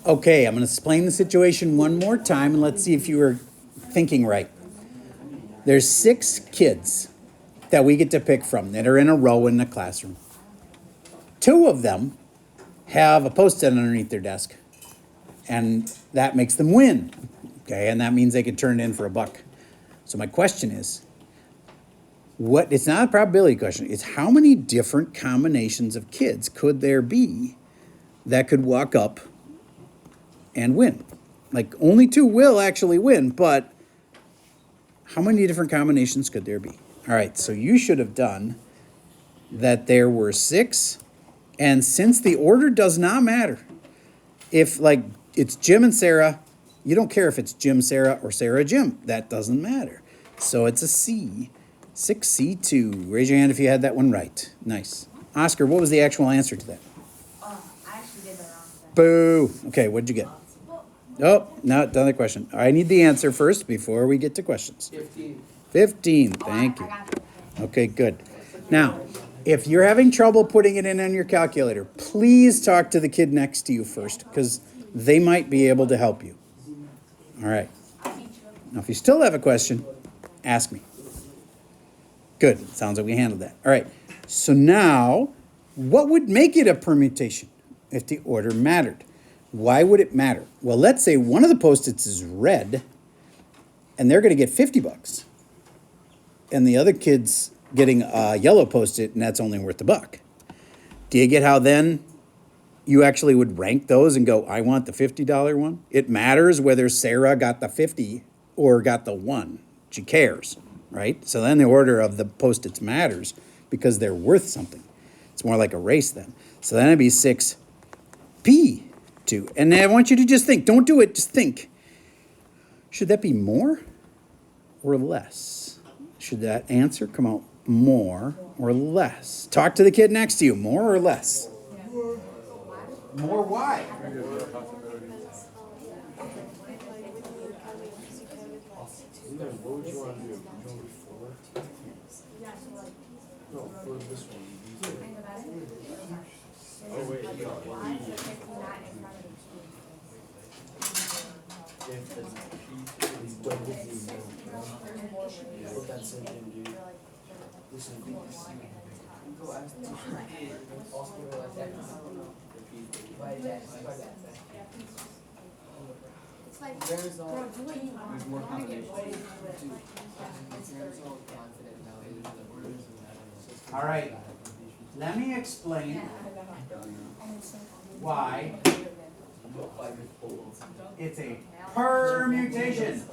Okay, I'm going to explain the situation one more time and let's see if you were thinking right. There's 6 kids that we get to pick from that are in a row in the classroom. 2 of them have a post-it underneath their desk, and that makes them win. Okay, and that means they could turn it in for $1. So my question is, it's not a probability question, it's how many different combinations of kids could there be that could walk up and win? Like, only 2 will actually win, but how many different combinations could there be? All right, so you should have done that there were 6, and since the order does not matter, if like it's Jim and Sarah, you don't care if it's Jim, Sarah, or Sarah, Jim. That doesn't matter. So it's a C. 6C2. Raise your hand if you had that one right. Nice. Oscar, what was the actual answer to that? I actually did that wrong. Boo. Okay, what did you get? Oh, no, another question. I need the answer first before we get to questions. 15. 15. Thank you. Okay, good. Now, if you're having trouble putting it in on your calculator, please talk to the kid next to you first, because they might be able to help you. All right. Now, if you still have a question, ask me. Good. Sounds like we handled that. All right. So now, what would make it a permutation if the order mattered? Why would it matter? Well, let's say one of the Post-its is red, and they're going to get $50, and the other kid's getting a yellow Post-it, and that's only worth $1. Do you get how then you actually would rank those and go, I want the $50 one? It matters whether Sarah got the 50 or got the 1. She cares, right? So then the order of the Post-its matters because they're worth something. It's more like a race then. So then it'd be 6P2. And I want you to just think. Don't do it, just think. Should that be more or less? Should that answer come out more or less? Talk to the kid next to you. More or less? More why? What would you want to do? No, for this one. Oh, wait. He's done with you now. Put that same thing, dude. Listen, go ask the teacher. There's more combinations. All right. Let me explain why it's a permutation.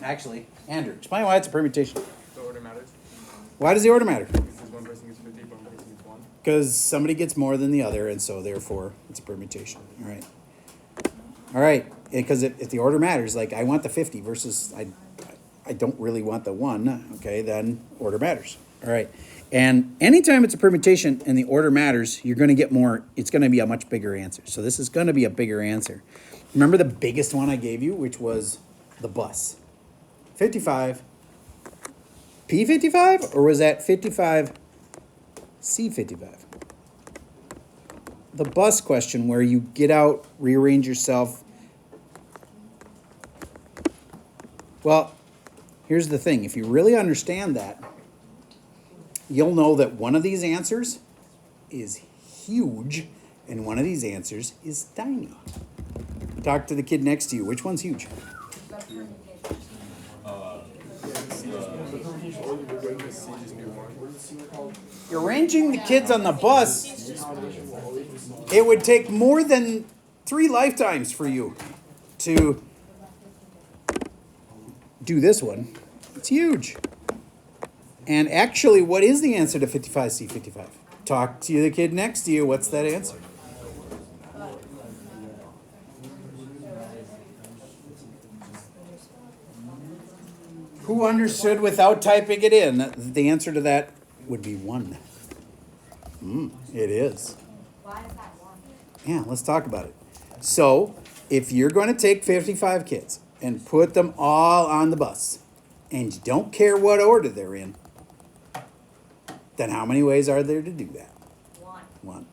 Actually, Andrew, explain why it's a permutation. The order matters. Why does the order matter? Because one person gets 50, one person gets 1. Because somebody gets more than the other, and so therefore it's a permutation. All right. All right. Because if the order matters, like I want the 50 versus I don't really want the 1, okay, then order matters. All right. And anytime it's a permutation and the order matters, you're going to get more, it's going to be a much bigger answer. So this is going to be a bigger answer. Remember the biggest one I gave you, which was the bus. 55. P55? Or was that 55 C55? The bus question where you get out, rearrange yourself. Well, here's the thing. If you really understand that, you'll know that one of these answers is huge and one of these answers is tiny. Talk to the kid next to you. Which one's huge? You're arranging the kids on the bus. It would take more than 3 lifetimes for you to do this one. It's huge. And actually, what is the answer to 55C55? Talk to the kid next to you. What's that answer? Who understood without typing it in? The answer to that would be 1. It is. Why is that 1? Yeah, let's talk about it. So, if you're going to take 55 kids and put them all on the bus, and you don't care what order they're in, then how many ways are there to do that? 1.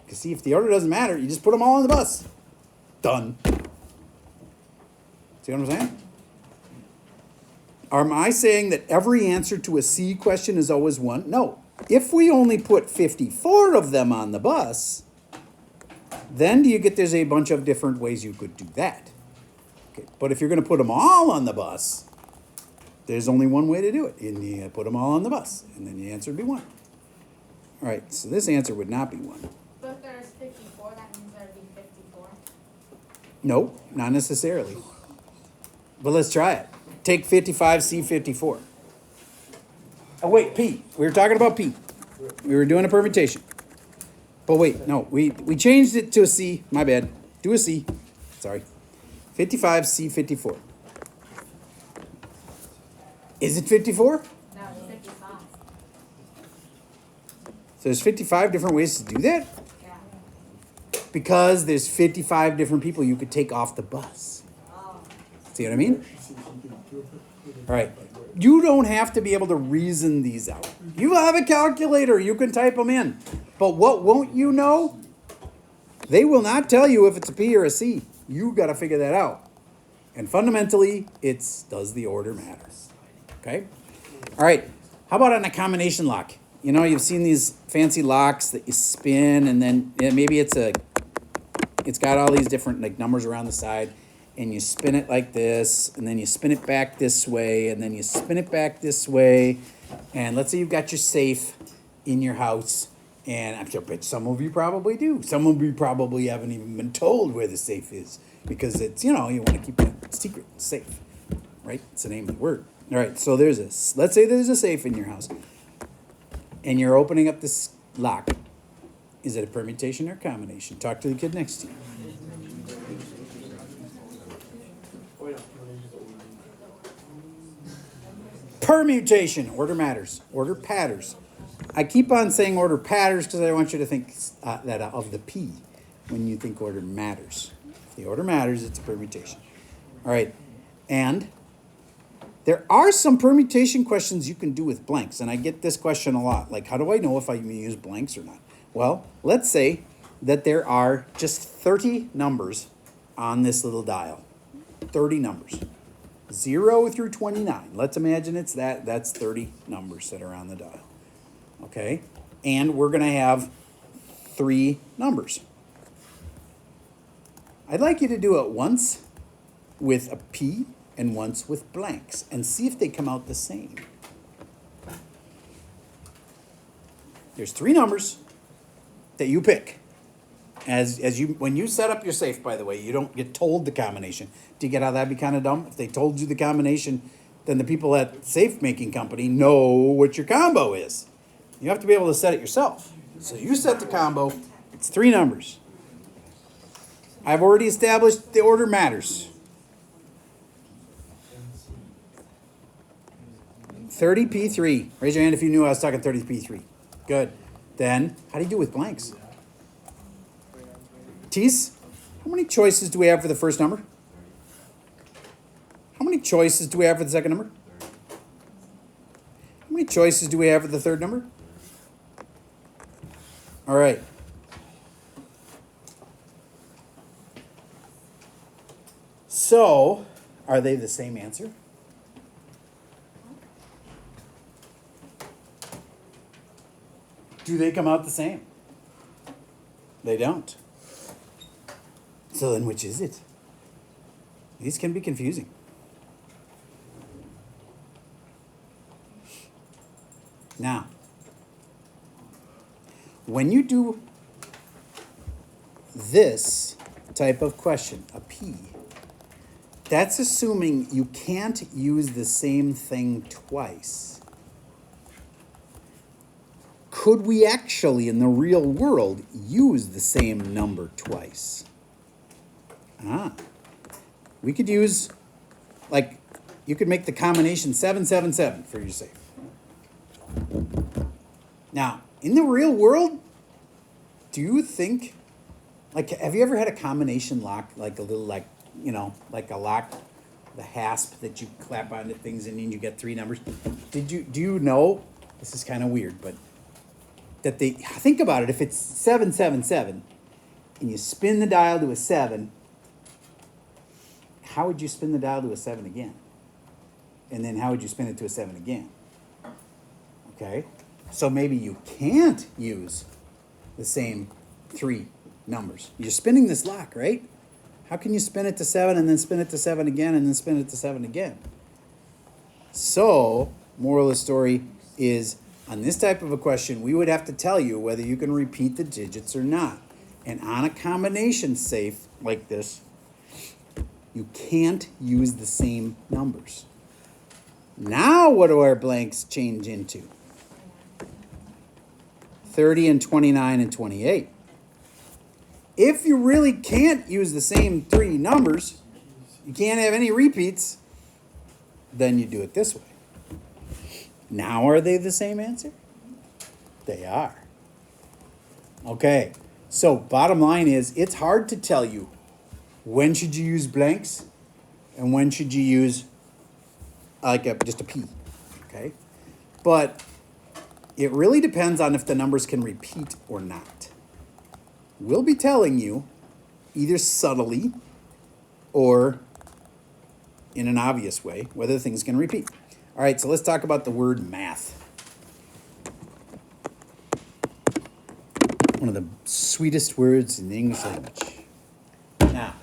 Because see, if the order doesn't matter, you just put them all on the bus. Done. See what I'm saying? Am I saying that every answer to a C question is always 1? No. If we only put 54 of them on the bus, then do you get there's a bunch of different ways you could do that. Okay. But if you're going to put them all on the bus, there's only one way to do it. And you put them all on the bus, and then the answer would be 1. All right, so this answer would not be 1. So if there's 54, that means there'd be 54. No, not necessarily. But let's try it. Take 55, C 54. Oh, wait, P. We were talking about P. We were doing a permutation. But wait, no, we changed it to a C. My bad. Do a C. Sorry. 55, C 54. Is it 54? No, it's 55. So there's 55 different ways to do that? Yeah. Because there's 55 different people you could take off the bus. Oh. See what I mean? All right. You don't have to be able to reason these out. You have a calculator. You can type them in. But what won't you know? They will not tell you if it's a P or a C. You got to figure that out. And fundamentally, it's does the order matter? Okay? All right. How about on a combination lock? You know, you've seen these fancy locks that you spin, and then maybe it's got all these different like numbers around the side, and you spin it like this, and then you spin it back this way, and then you spin it back this way. And let's say you've got your safe in your house, and I bet some of you probably do. Some of you probably haven't even been told where the safe is because it's, you know, you want to keep it secret, safe, right? It's the name of the word. All right, so let's say there's a safe in your house, and you're opening up this lock. Is it a permutation or combination? Talk to the kid next to you. Permutation. Order matters. Order patterns. I keep on saying order patterns because I want you to think that of the P when you think order matters. If the order matters, it's a permutation. All right. And there are some permutation questions you can do with blanks. And I get this question a lot. Like, how do I know if I use blanks or not? Well, let's say that there are just 30 numbers on this little dial. 30 numbers. 0 through 29. Let's imagine it's that. That's 30 numbers that are on the dial. Okay? And we're going to have 3 numbers. I'd like you to do it once with a P and once with blanks and see if they come out the same. There's 3 numbers that you pick. When you set up your safe, by the way, you don't get told the combination. Do you get how that'd be kind of dumb? If they told you the combination, then the people at safe making company know what your combo is. You have to be able to set it yourself. So you set the combo. It's 3 numbers. I've already established the order matters. 30P3. Raise your hand if you knew I was talking 30P3. Good. Then, how do you do with blanks? T's, how many choices do we have for the first number? How many choices do we have for the second number? How many choices do we have for the third number? All right. So, are they the same answer? Do they come out the same? They don't. So then which is it? These can be confusing. Now, when you do this type of question, a P, that's assuming you can't use the same thing twice. Could we actually, in the real world, use the same number twice? We could use, like, you could make the combination 777 for your safe. Now, in the real world, do you think, like, have you ever had a combination lock, like a little, like, you know, like a lock, the hasp that you clap onto things and then you get 3 numbers? Do you know, this is kind of weird, but that they think about it. If it's 777 and you spin the dial to a 7, how would you spin the dial to a 7 again? And then how would you spin it to a 7 again? Okay? So maybe you can't use the same 3 numbers. You're spinning this lock, right? How can you spin it to 7 and then spin it to 7 again and then spin it to 7 again? So, moral of the story is, on this type of a question, we would have to tell you whether you can repeat the digits or not. And on a combination safe like this, you can't use the same numbers. Now what do our blanks change into? 30 and 29 and 28. If you really can't use the same 3 numbers, you can't have any repeats, then you do it this way. Now are they the same answer? They are. Okay, so bottom line is, it's hard to tell you when should you use blanks and when should you use just a P, okay? But it really depends on if the numbers can repeat or not. We'll be telling you either subtly or in an obvious way whether things can repeat. All right, so let's talk about the word math. One of the sweetest words in the English language. Now,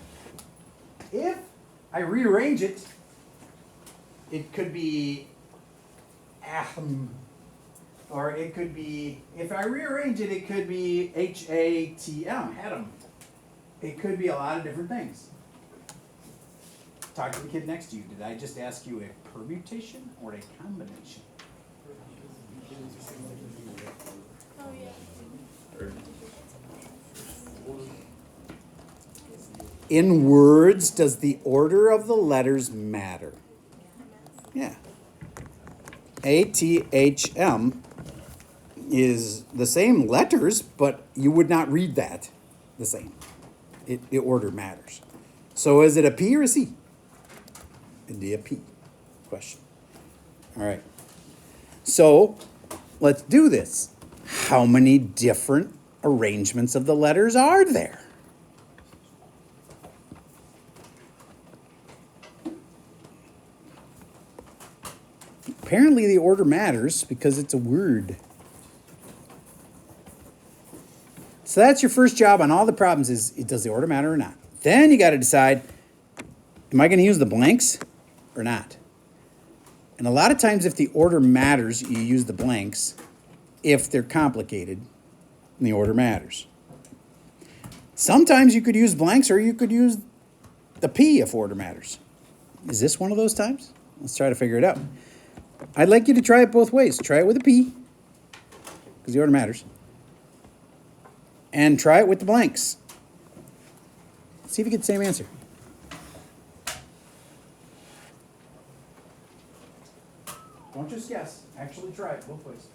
if I rearrange it, it could be or it could be, if I rearrange it, it could be H-A-T-M, Hatem. It could be a lot of different things. Talk to the kid next to you. Did I just ask you a permutation or a combination? Oh, yeah. In words, does the order of the letters matter? Yeah. A-T-H-M is the same letters, but you would not read that the same. The order matters. So is it a P or a C? It'd be a P question. All right. So let's do this. How many different arrangements of the letters are there? Apparently the order matters because it's a word. So that's your first job on all the problems is, does the order matter or not? Then you got to decide, am I going to use the blanks or not? And a lot of times if the order matters, you use the blanks. If they're complicated, the order matters. Sometimes you could use blanks or you could use the P if order matters. Is this one of those times? Let's try to figure it out. I'd like you to try it both ways. Try it with a P, because the order matters. And try it with the blanks. See if you get the same answer. Don't just guess. Actually try it both ways.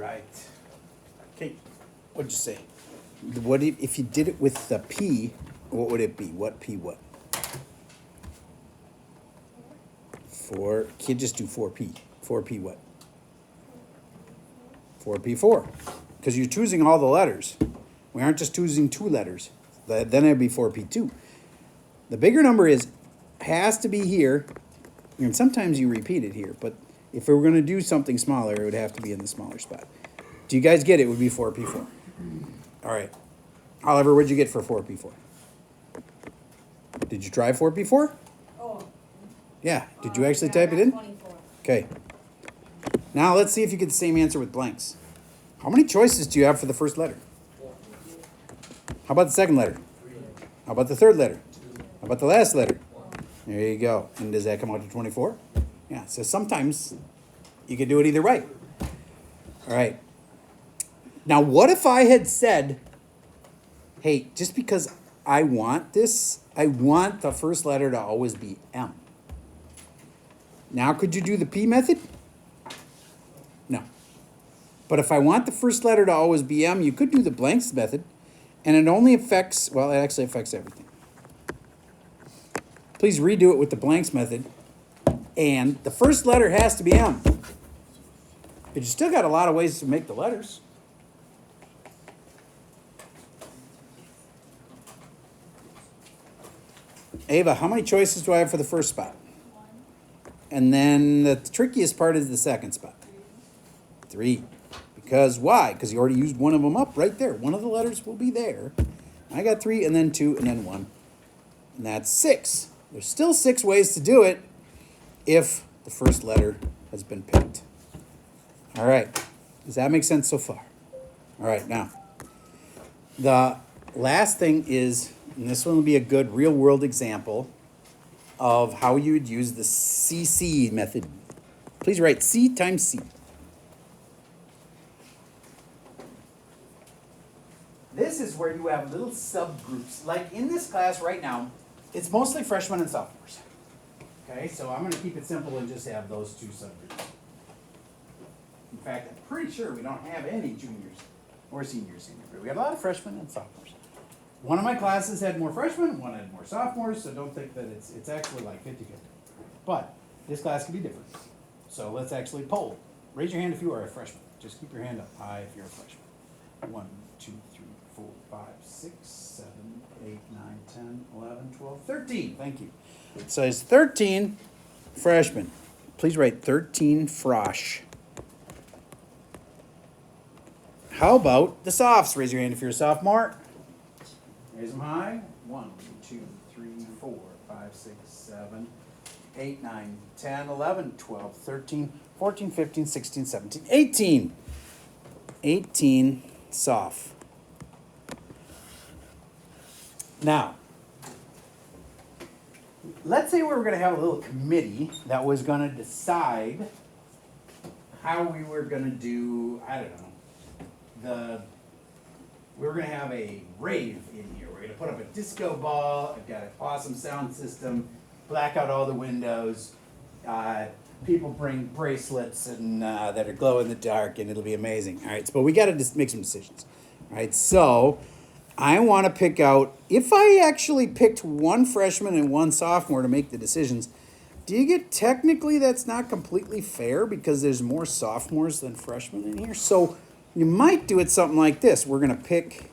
right. Okay, what'd you say? What if you did it with the P, what would it be? What P what? 4, can't just do 4P. 4P what? 4P4. Because you're choosing all the letters. We aren't just choosing 2 letters. Then it'd be 4P2. The bigger number has to be here, and sometimes you repeat it here, but if we were going to do something smaller, it would have to be in the smaller spot. Do you guys get it? It would be 4P4. All right. Oliver, what'd you get for 4P4? Did you try 4P4? Oh. Yeah. Did you actually type it in? 24. Okay. Now let's see if you get the same answer with blanks. How many choices do you have for the first letter? How about the second letter? How about the third letter? How about the last letter? There you go. And does that come out to 24? Yeah, so sometimes you can do it either way. All right. Now, what if I had said, hey, just because I want this, I want the first letter to always be M. Now, could you do the P method? No. But if I want the first letter to always be M, you could do the blanks method, and it only affects, well, it actually affects everything. Please redo it with the blanks method, and the first letter has to be M. But you still got a lot of ways to make the letters. Ava, how many choices do I have for the first spot? 1. And then the trickiest part is the second spot. 3. Because why? Because you already used one of them up right there. One of the letters will be there. I got 3, and then 2, and then 1. And that's 6. There's still 6 ways to do it if the first letter has been picked. All right. Does that make sense so far? All right, now. The last thing is, and this one will be a good real-world example of how you would use the CC method. Please write C times C. This is where you have little subgroups. Like in this class right now, it's mostly freshmen and sophomores. Okay, so I'm going to keep it simple and just have those 2 subgroups. In fact, I'm pretty sure we don't have any juniors or seniors in here, but we have a lot of freshmen and sophomores. One of my classes had more freshmen, one had more sophomores, so don't think that it's actually like 50-50. But this class can be different. So let's actually poll. Raise your hand if you are a freshman. Just keep your hand up high if you're a freshman. 1, 2, 3, 4, 5, 6, 7, 8, 9, 10, 11, 12, 13. Thank you. So it's 13 freshmen. Please write 13 frosh. How about the softs? Raise your hand if you're a sophomore. Raise them high. 1, 2, 3, 4, 5, 6, 7, 8, 9, 10, 11, 12, 13, 14, 15, 16, 17, 18. 18 soph. Now, let's say we were going to have a little committee that was going to decide how we were going to do, I don't know, we were going to have a rave in here. We're going to put up a disco ball. I've got an awesome sound system, black out all the windows. People bring bracelets and that are glow in the dark, and it'll be amazing. All right, but we got to just make some decisions. All right, so I want to pick out, if I actually picked 1 freshman and 1 sophomore to make the decisions, do you get technically that's not completely fair because there's more sophomores than freshmen in here? So you might do it something like this. We're going to pick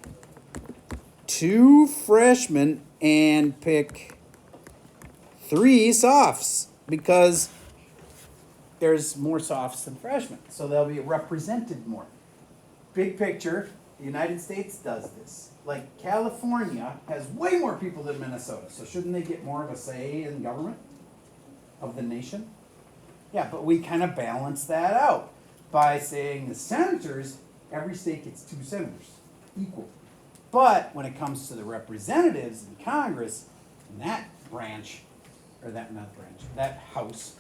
2 freshmen and pick 3 softs because there's more softs than freshmen. So they'll be represented more. Big picture, the United States does this. Like California has way more people than Minnesota. So shouldn't they get more of a say in government of the nation? Yeah, but we kind of balance that out by saying the senators, every state gets 2 senators, equal. But when it comes to the representatives in Congress, in that branch, or that, not branch, that house,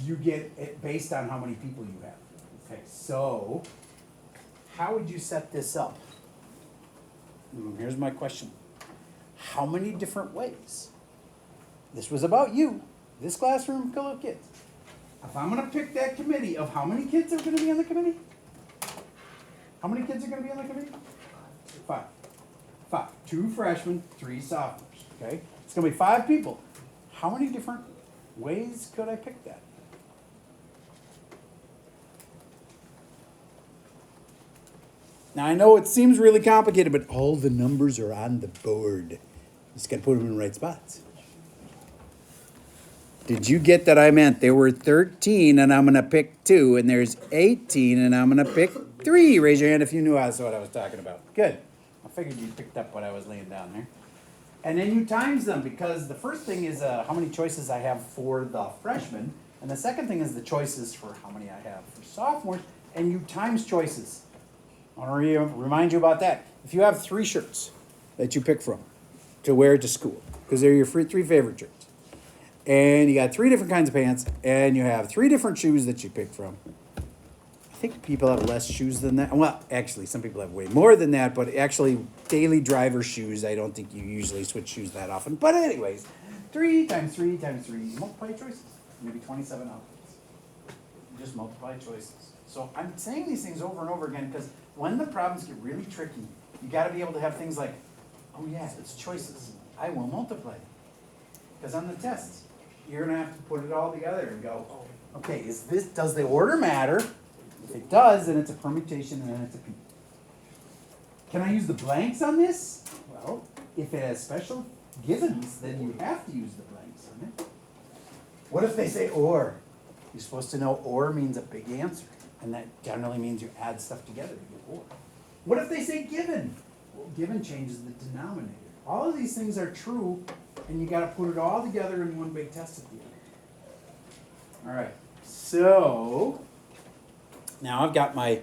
you get it based on how many people you have. Okay, so how would you set this up? Here's my question. How many different ways? This was about you, this classroom full of kids. If I'm going to pick that committee of how many kids are going to be on the committee? How many kids are going to be on the committee? 5. 5. 2 freshmen, 3 sophomores. Okay? It's going to be 5 people. How many different ways could I pick that? Now, I know it seems really complicated, but all the numbers are on the board. Just got to put them in the right spots. Did you get that I meant there were 13 and I'm going to pick 2, and there's 18 and I'm going to pick 3? Raise your hand if you knew that's what I was talking about. Good. I figured you picked up what I was laying down there. And then you times them, because the first thing is how many choices I have for the freshmen, and the second thing is the choices for how many I have for sophomores, and you times choices. I want to remind you about that. If you have 3 shirts that you pick from to wear to school, because they're your 3 favorite shirts, and you got 3 different kinds of pants, and you have 3 different shoes that you pick from, I think people have less shoes than that. Well, actually, some people have way more than that, but actually, daily driver shoes, I don't think you usually switch shoes that often. But anyways, 3 times 3 times 3, multiply choices. Maybe 27 outfits. Just multiply choices. So I'm saying these things over and over again because when the problems get really tricky, you got to be able to have things like, oh yeah, it's choices. I will multiply. Because on the test, you're going to have to put it all together and go, okay, does the order matter? If it does, then it's a permutation and then it's a P. Can I use the blanks on this? Well, if it has special givens, then you have to use the blanks on it. What if they say or? You're supposed to know or means a big answer. And that generally means you add stuff together to get or. What if they say given? Well, given changes the denominator. All of these things are true, and you got to put it all together in one big test at the end. All right, so now I've got my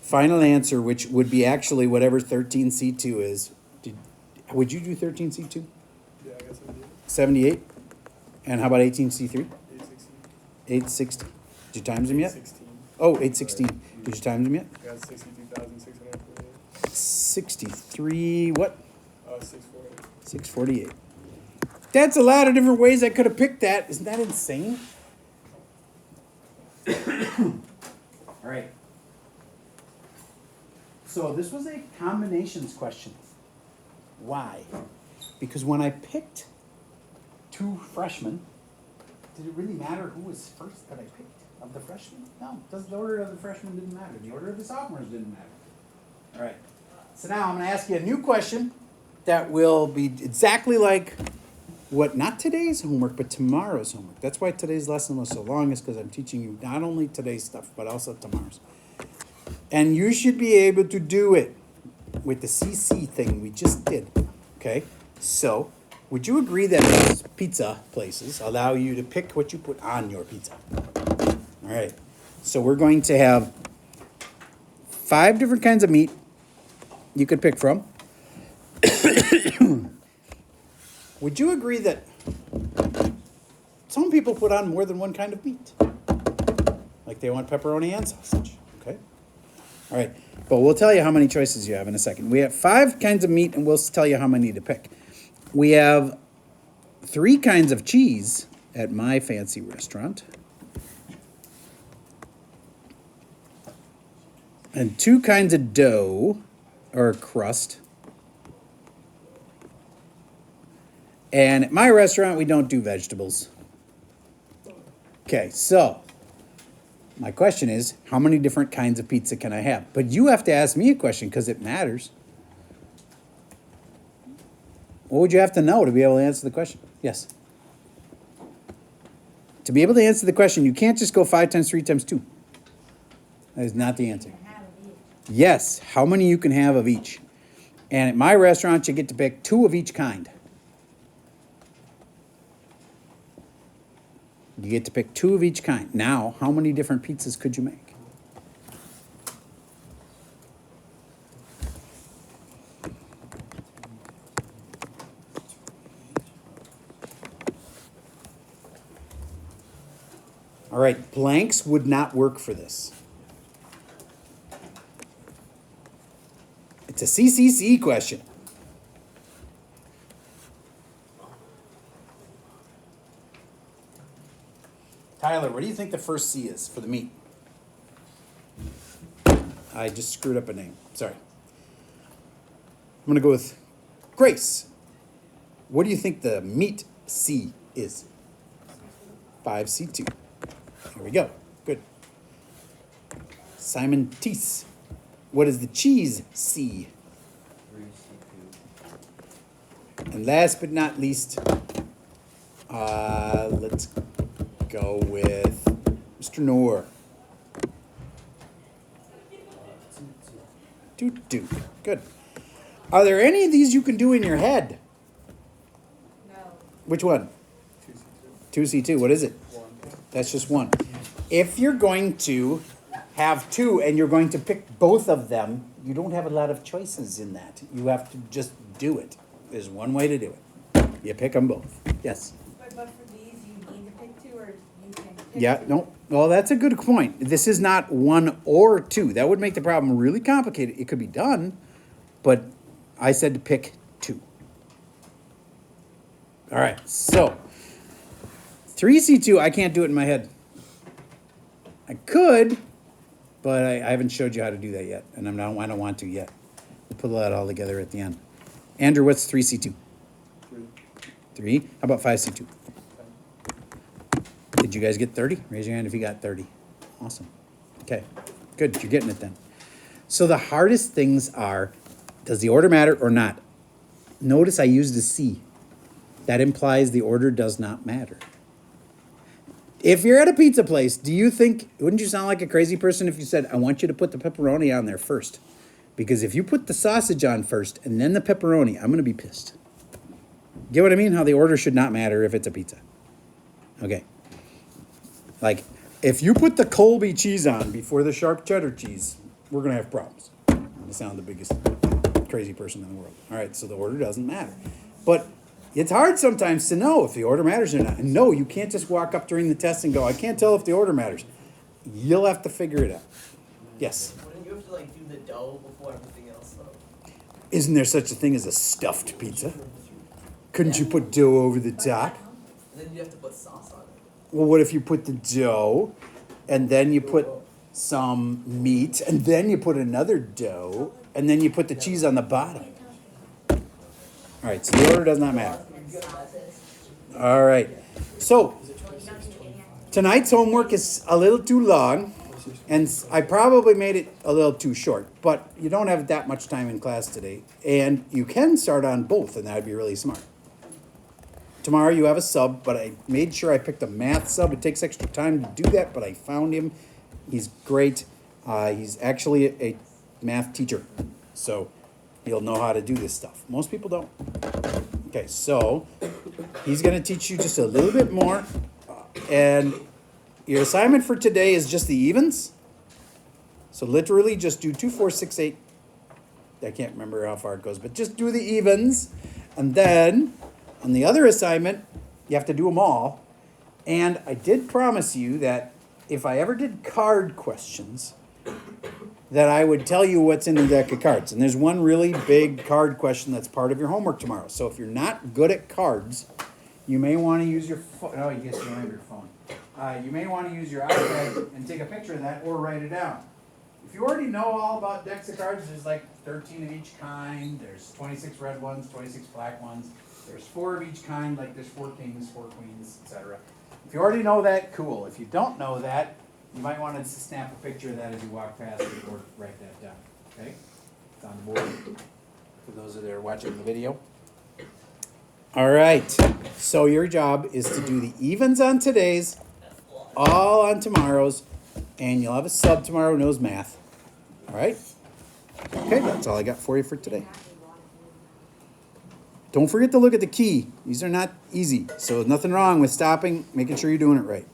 final answer, which would be actually whatever 13C2 is. Would you do 13C2? Yeah, I guess I did. 78? And how about 18C3? 860. 860. Did you times them yet? 16. Oh, 816. Did you times them yet? I got 62,648. 63, what? 648. 648. That's a lot of different ways I could have picked that. Isn't that insane? All right. So this was a combinations question. Why? Because when I picked 2 freshmen, did it really matter who was first that I picked of the freshmen? No, the order of the freshmen didn't matter. The order of the sophomores didn't matter. All right. So now I'm going to ask you a new question that will be exactly like what, not today's homework, but tomorrow's homework. That's why today's lesson was so long, is because I'm teaching you not only today's stuff, but also tomorrow's. And you should be able to do it with the CC thing we just did. Okay? So, would you agree that those pizza places allow you to pick what you put on your pizza? All right. So we're going to have 5 different kinds of meat you could pick from. Would you agree that some people put on more than one kind of meat? Like they want pepperoni and sausage, okay? All right, but we'll tell you how many choices you have in a second. We have 5 kinds of meat, and we'll tell you how many to pick. We have 3 kinds of cheese at my fancy restaurant. And 2 kinds of dough, or crust. And at my restaurant, we don't do vegetables. Okay, so my question is, how many different kinds of pizza can I have? But you have to ask me a question because it matters. What would you have to know to be able to answer the question? Yes. To be able to answer the question, you can't just go 5 times 3 times 2. That is not the answer. Yes, how many you can have of each. And at my restaurant, you get to pick 2 of each kind. You get to pick 2 of each kind. Now, how many different pizzas could you make? All right, blanks would not work for this. It's a CCC question. Tyler, what do you think the first C is for the meat? I just screwed up a name. Sorry. I'm going to go with Grace. What do you think the meat C is? 5C2. Here we go. Good. Simon Teese. What is the cheese C? 3C2. And last but not least, let's go with Mr. Noor. 2. Good. Are there any of these you can do in your head? No. Which one? 2C2. What is it? 1. That's just one. If you're going to have two and you're going to pick both of them, you don't have a lot of choices in that. You have to just do it. There's one way to do it. You pick them both. Yes. But for these, you need to pick two, or you can pick Yeah, two? no. Well, that's a good point. This is not 1 or 2. That would make the problem really complicated. It could be done, but I said to pick 2. All right, so 3C2, I can't do it in my head. I could, but I haven't showed you how to do that yet, and I don't want to yet. We'll put that all together at the end. Andrew, what's 3C2? 3. 3. How about 5C2? Did you guys get 30? Raise your hand if you got 30. Awesome. Okay, good. You're getting it then. So the hardest things are, does the order matter or not? Notice I used a C. That implies the order does not matter. If you're at a pizza place, do you think, wouldn't you sound like a crazy person if you said, I want you to put the pepperoni on there first? Because if you put the sausage on first and then the pepperoni, I'm going to be pissed. Get what I mean? How the order should not matter if it's a pizza. Okay. Like, if you put the Colby cheese on before the sharp cheddar cheese, we're going to have problems. I sound the biggest crazy person in the world. All right, so the order doesn't matter. But it's hard sometimes to know if the order matters or not. And no, you can't just walk up during the test and go, I can't tell if the order matters. You'll have to figure it out. Yes? Wouldn't you have to like do the dough before everything else though? Isn't there such a thing as a stuffed pizza? Couldn't you put dough over the top? And then you have to put sauce on it. Well, what if you put the dough, and then you put some meat, and then you put another dough, and then you put the cheese on the bottom? All right, so the order does not matter. All right, so tonight's homework is a little too long, and I probably made it a little too short, but you don't have that much time in class today, and you can start on both, and that would be really smart. Tomorrow you have a sub, but I made sure I picked a math sub. It takes extra time to do that, but I found him. He's great. He's actually a math teacher, so he'll know how to do this stuff. Most people don't. Okay, so he's going to teach you just a little bit more, and your assignment for today is just the evens. So literally just do 2, 4, 6, 8. I can't remember how far it goes, but just do the evens, and then on the other assignment, you have to do them all. And I did promise you that if I ever did card questions, that I would tell you what's in the deck of cards. And there's one really big card question that's part of your homework tomorrow. So if you're not good at cards, you may want to use your phone. Oh, you guess you don't have your phone. You may want to use your iPad and take a picture of that or write it down. If you already know all about decks of cards, there's like 13 of each kind. There's 26 red ones, 26 black ones. There's 4 of each kind, like there's 4 kings, 4 queens, etc. If you already know that, cool. If you don't know that, you might want to snap a picture of that as you walk past it or write that down. Okay? It's on the board for those that are watching the video. All right. So your job is to do the evens on today's, all on tomorrow's, and you'll have a sub tomorrow who knows math. All right? Okay, that's all I got for you for today. Don't forget to look at the key. These are not easy, so nothing wrong with stopping, making sure you're doing it right.